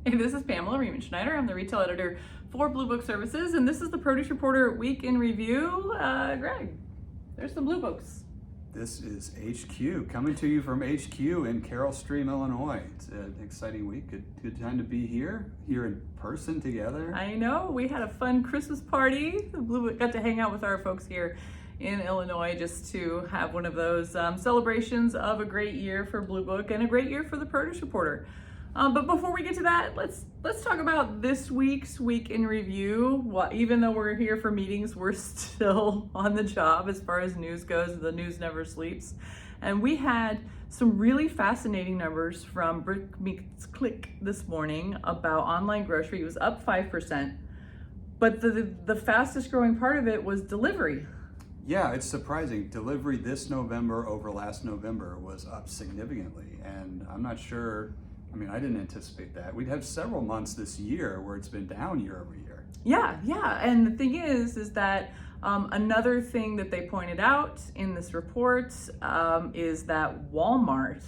Hey, this is Pamela Riemann-Schneider. I'm the retail editor for Blue Book Services, and this is the Produce Reporter Week in Review. Greg, there's some Blue Books. This is HQ, coming to you from HQ in Carroll Stream, Illinois. It's an exciting week. Good time to be here in person together. I know, we had a fun Christmas party. The Blue Book got to hang out with our folks here in Illinois just to have one of those celebrations of a great year for Blue Book and a great year for the Produce Reporter. But before we get to that, let's talk about this week's Week in Review. Well, even though we're here for meetings, we're still on the job as far as news goes. The news never sleeps. And we had some really fascinating numbers from Brick Meets Click this morning about online grocery. It was up 5%, but the fastest growing part of it was delivery. Yeah, it's surprising. Delivery this November over last November was up significantly, and I'm not sure. I didn't anticipate that. We'd have several months this year where it's been down year over year. Yeah. And the thing is that another thing that they pointed out in this report is that Walmart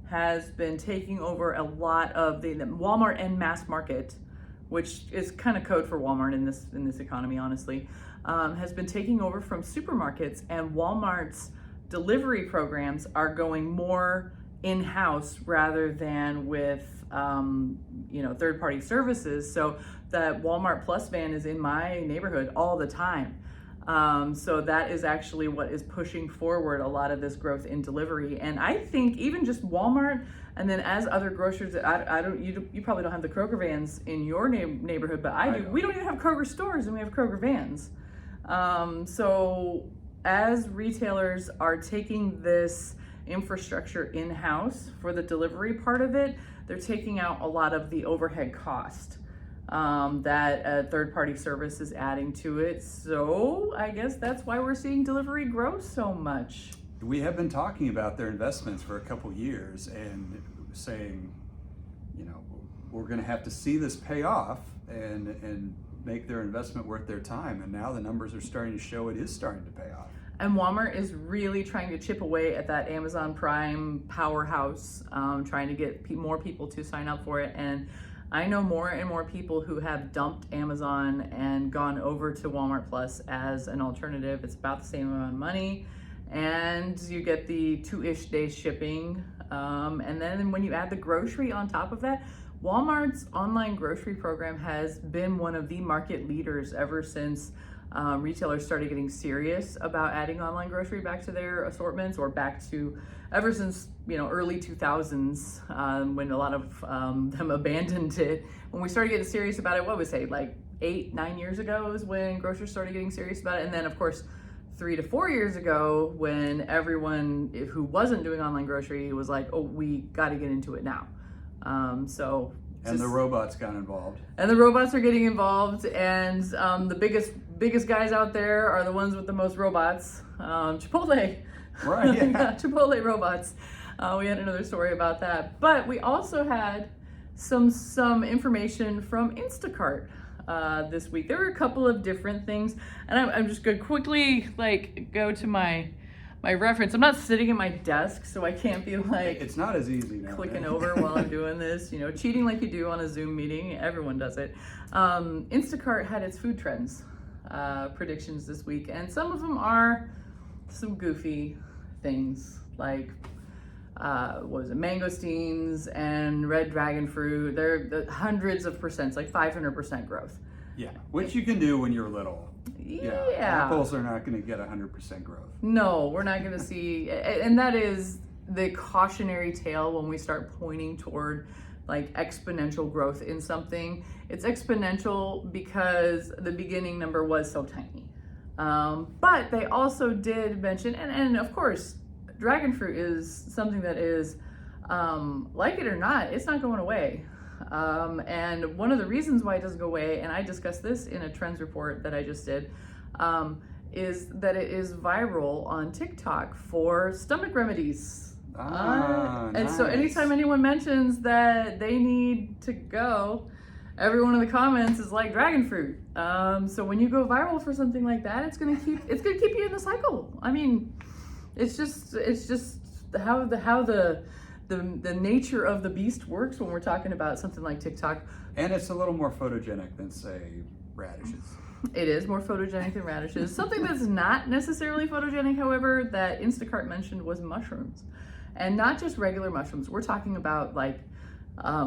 has been taking over a lot of the Walmart and mass market, which is kind of code for Walmart in this economy, honestly, has been taking over from supermarkets, and Walmart's delivery programs are going more in-house rather than with third-party services. So the Walmart Plus van is in my neighborhood all the time. So that is actually what is pushing forward a lot of this growth in delivery. And I think even just Walmart, and then as other grocers, you probably don't have the Kroger vans in your neighborhood, but I do. We don't even have Kroger stores, and we have Kroger vans. So as retailers are taking this infrastructure in-house for the delivery part of it, they're taking out a lot of the overhead cost that a third-party service is adding to it. So I guess that's why we're seeing delivery grow so much. We have been talking about their investments for a couple years and saying, we're going to have to see this pay off and make their investment worth their time. And now the numbers are starting to show it is starting to pay off. And Walmart is really trying to chip away at that Amazon Prime powerhouse, trying to get more people to sign up for it. And I know more and more people who have dumped Amazon and gone over to Walmart Plus as an alternative. It's about the same amount of money, and you get the 2-ish days shipping. And then when you add the grocery on top of that, Walmart's online grocery program has been one of the market leaders ever since retailers started getting serious about adding online grocery back to their assortments, or ever since early 2000s, when a lot of them abandoned it. When we started getting serious about it, what would say, like 8-9 years ago is when grocers started getting serious about it. And then of course 3 to 4 years ago, when everyone who wasn't doing online grocery was like, oh, we got to get into it now. And the robots got involved. And the robots are getting involved, and the biggest guys out there are the ones with the most robots. Chipotle. Right, yeah. Yeah, Chipotle robots. We had another story about that. But we also had some information from Instacart this week. There were a couple of different things, and I'm just going to quickly go to my reference. I'm not sitting at my desk, so I can't be it's not as easy now, clicking over while I'm doing this, cheating like you do on a Zoom meeting. Everyone does it. Instacart had its food trends predictions this week, and some of them are some goofy things like mangosteens and red dragon fruit. They're the hundreds of percents, like 500% growth. Yeah, which you can do when you're little. Yeah. Apples are not going to get 100% growth. No, we're not going to see, and that is the cautionary tale when we start pointing toward exponential growth in something. It's exponential because the beginning number was so tiny. But they also did mention, and of course, dragon fruit is something that is, like it or not, it's not going away. And one of the reasons why it doesn't go away, and I discussed this in a trends report that I just did, is that it is viral on TikTok for stomach remedies. And so anytime anyone mentions that they need to go, everyone in the comments is like dragon fruit. So when you go viral for something like that, it's gonna keep you in the cycle. It's just how the the nature of the beast works when we're talking about something like TikTok. And it's a little more photogenic than, say, radishes. It is more photogenic than radishes. Something that's not necessarily photogenic, however, that Instacart mentioned was mushrooms. And not just regular mushrooms. We're talking about like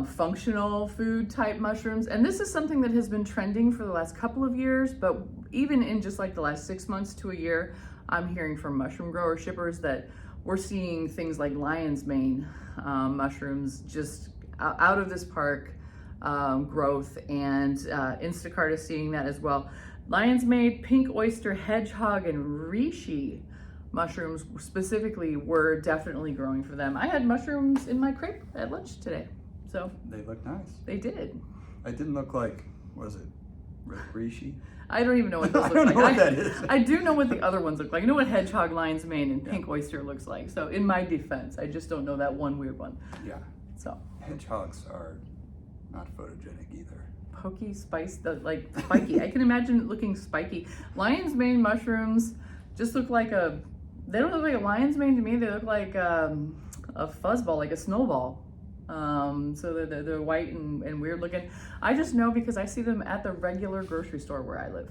functional food type mushrooms. And this is something that has been trending for the last couple of years, but even in just like the last 6 months to a year, I'm hearing from mushroom grower shippers that we're seeing things like lion's mane mushrooms just out of this park growth, and Instacart is seeing that as well. Lion's mane, pink oyster, hedgehog, and reishi mushrooms specifically were definitely growing for them. I had mushrooms in my crepe at lunch today, so They look nice. they did. It didn't look like, was it reishi? I don't even know what those I look don't like. know what that is. I do know what the other ones look like. I know what hedgehog, lion's mane, and pink oyster looks like. So in my defense, I just don't know that one weird one. Yeah. So Hedgehogs are not photogenic either. pokey, like spiky. I can imagine it looking spiky. Lion's mane mushrooms just look like they don't look like a lion's mane to me. They look like a fuzzball, like a snowball. So they're white and weird looking. I just know because I see them at the regular grocery store where I live,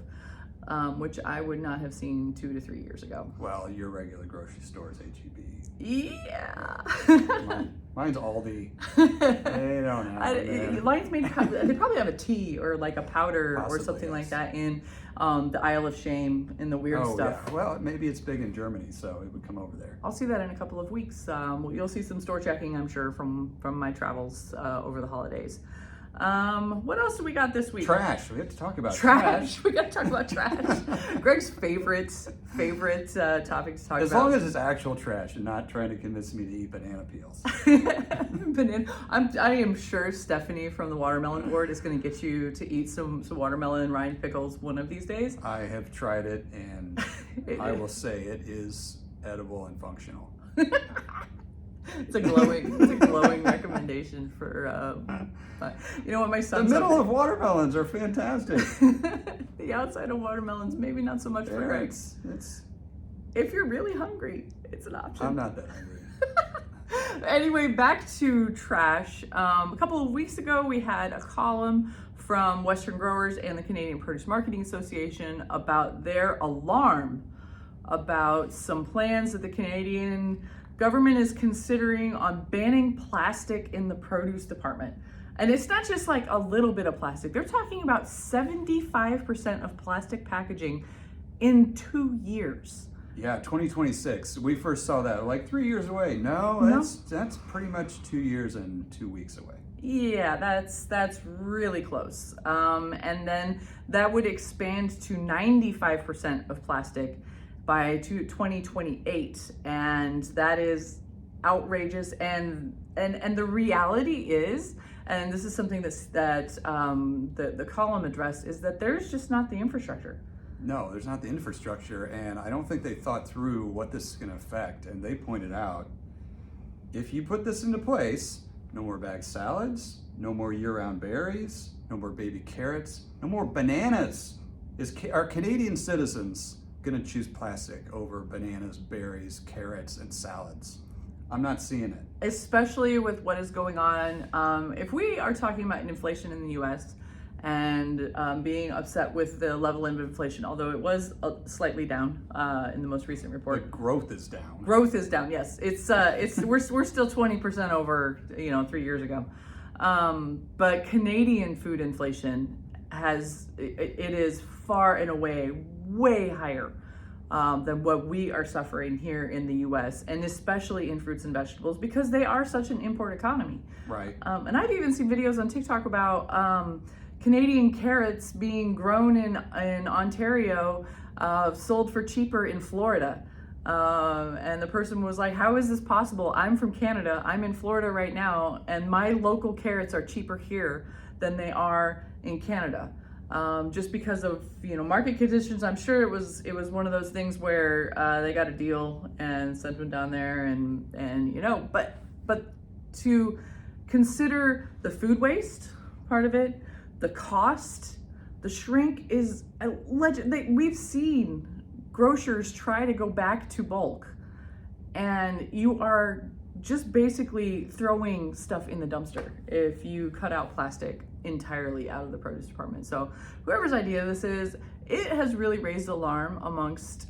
which I would not have seen 2 to 3 years ago. Well, your regular grocery store is H-E-B. Yeah. Mine's Aldi. They don't have it. Lion's mane, they probably have a tea or like a powder Possibly, or something like yes. that in the Isle of Shame in the weird stuff. Yeah. Well, maybe it's big in Germany, so it would come over there. I'll see that in a couple of weeks. You'll see some store checking, I'm sure, from my travels over the holidays. What else do we got this week? Trash. We have to talk about Trash. We got to talk about trash. Greg's favorite topic to talk about. As long as it's actual trash and not trying to convince me to eat banana peels. I am sure Stephanie from the Watermelon Board is going to get you to eat some watermelon rind pickles one of these days. I have tried it, and I will say it is edible and functional. It's a glowing recommendation for. You know what, my The son's middle of watermelons are fantastic. the outside of watermelons, maybe not so much for Greg. It's. If you're really hungry, it's an option. I'm not that hungry. Anyway, back to trash. A couple of weeks ago, we had a column from Western Growers and the Canadian Produce Marketing Association about their alarm about some plans that the Canadian government is considering on banning plastic in the produce department. And it's not just like a little bit of plastic. They're talking about 75% of plastic packaging in 2 years. Yeah, 2026. We first saw that like 3 years away. No, that's pretty much 2 years and 2 weeks away. Yeah, that's really close. And then that would expand to 95% of plastic by 2028, and that is outrageous. And the reality is, and this is something that the column addressed, is that there's just not the infrastructure. No, there's not the infrastructure, and I don't think they thought through what this is going to affect. And they pointed out, if you put this into place, no more bagged salads, no more year-round berries, no more baby carrots, no more bananas. Are Canadian citizens going to choose plastic over bananas, berries, carrots, and salads? I'm not seeing it. Especially with what is going on. If we are talking about inflation in the U.S., and being upset with the level of inflation, although it was slightly down in the most recent report. The growth is down. Growth is down. Yes, we're still 20% over 3 years ago. But Canadian food inflation it is far and away way higher than what we are suffering here in the U.S. and especially in fruits and vegetables because they are such an import economy. Right. And I've even seen videos on TikTok about Canadian carrots being grown in Ontario, sold for cheaper in Florida. And the person was like, how is this possible? I'm from Canada, I'm in Florida right now, and my local carrots are cheaper here than they are in Canada. Just because of market conditions. I'm sure it was one of those things where they got a deal and sent them down there and but to consider the food waste part of it, the cost, the shrink is we've seen grocers try to go back to bulk, and you are just basically throwing stuff in the dumpster if you cut out plastic entirely out of the produce department. So whoever's idea this is, it has really raised alarm amongst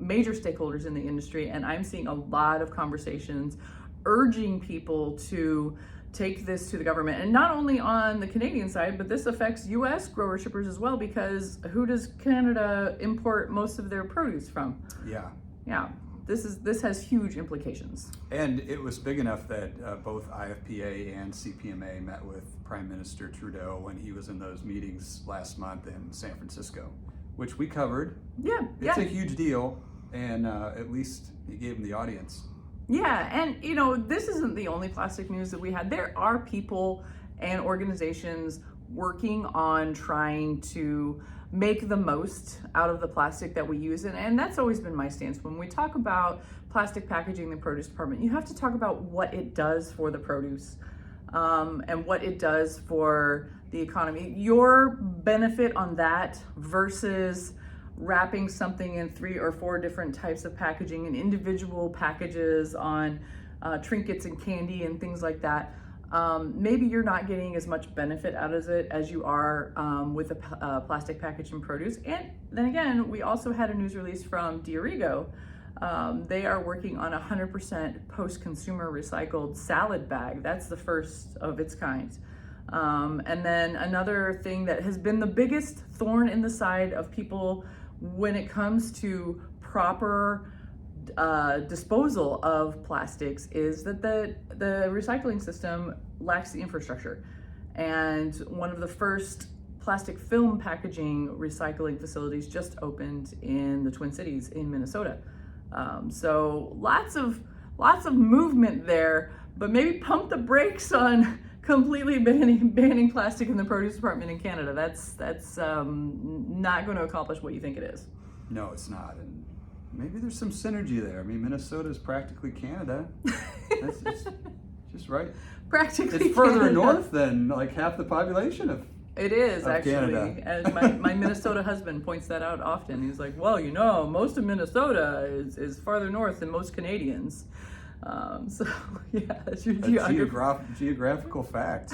major stakeholders in the industry, and I'm seeing a lot of conversations urging people to take this to the government, and not only on the Canadian side, but this affects US grower shippers as well, because who does Canada import most of their produce from? Yeah. This has huge implications. And it was big enough that both IFPA and CPMA met with Prime Minister Trudeau when he was in those meetings last month in San Francisco, which we covered. It's a huge deal, and at least he gave him the audience. Yeah, and this isn't the only plastic news that we had. There are people and organizations working on trying to make the most out of the plastic that we use. And that's always been my stance. When we talk about plastic packaging in the produce department, you have to talk about what it does for the produce and what it does for the economy. Your benefit on that versus wrapping something in 3 or 4 different types of packaging and individual packages on trinkets and candy and things like that. Maybe you're not getting as much benefit out of it as you are with a plastic package and produce. And then again, we also had a news release from Diorigo. They are working on 100% post-consumer recycled salad bag. That's the first of its kind. And then another thing that has been the biggest thorn in the side of people when it comes to proper disposal of plastics is that the recycling system lacks the infrastructure. And one of the first plastic film packaging recycling facilities just opened in the Twin Cities in Minnesota. So lots of movement there, but maybe pump the brakes on completely banning plastic in the produce department in Canada. That's not going to accomplish what you think it is. No, it's not. And maybe there's some synergy there. I mean, Minnesota is practically Canada. That's just right. Practically, it's further Canada. north than like half the population of. It is actually, Canada. and my Minnesota husband points that out often. He's like, "Well, most of Minnesota is farther north than most Canadians." So yeah, that's your geographical fact.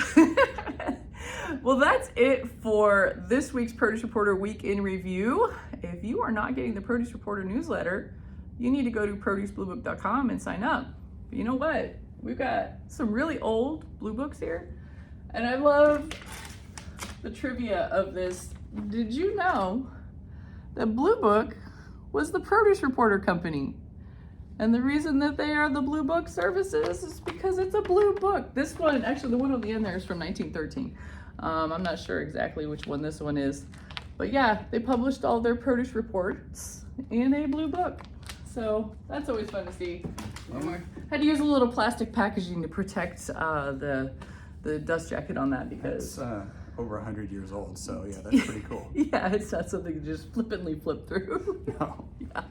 Well, that's it for this week's Produce Reporter Week in Review. If you are not getting the Produce Reporter newsletter, you need to go to producebluebook.com and sign up. But you know what? We've got some really old blue books here, and I love the trivia of this. Did you know that Blue Book was the Produce Reporter company? And the reason that they are the Blue Book services is because it's a blue book. This one, actually the one on the end there is from 1913. I'm not sure exactly which one this one is. But yeah, they published all their produce reports in a blue book. So that's always fun to see. Had to use a little plastic packaging to protect the dust jacket on that because... It's over 100 years old, so yeah, that's pretty cool. Yeah, it's not something you just flippantly flip through. No. Yeah.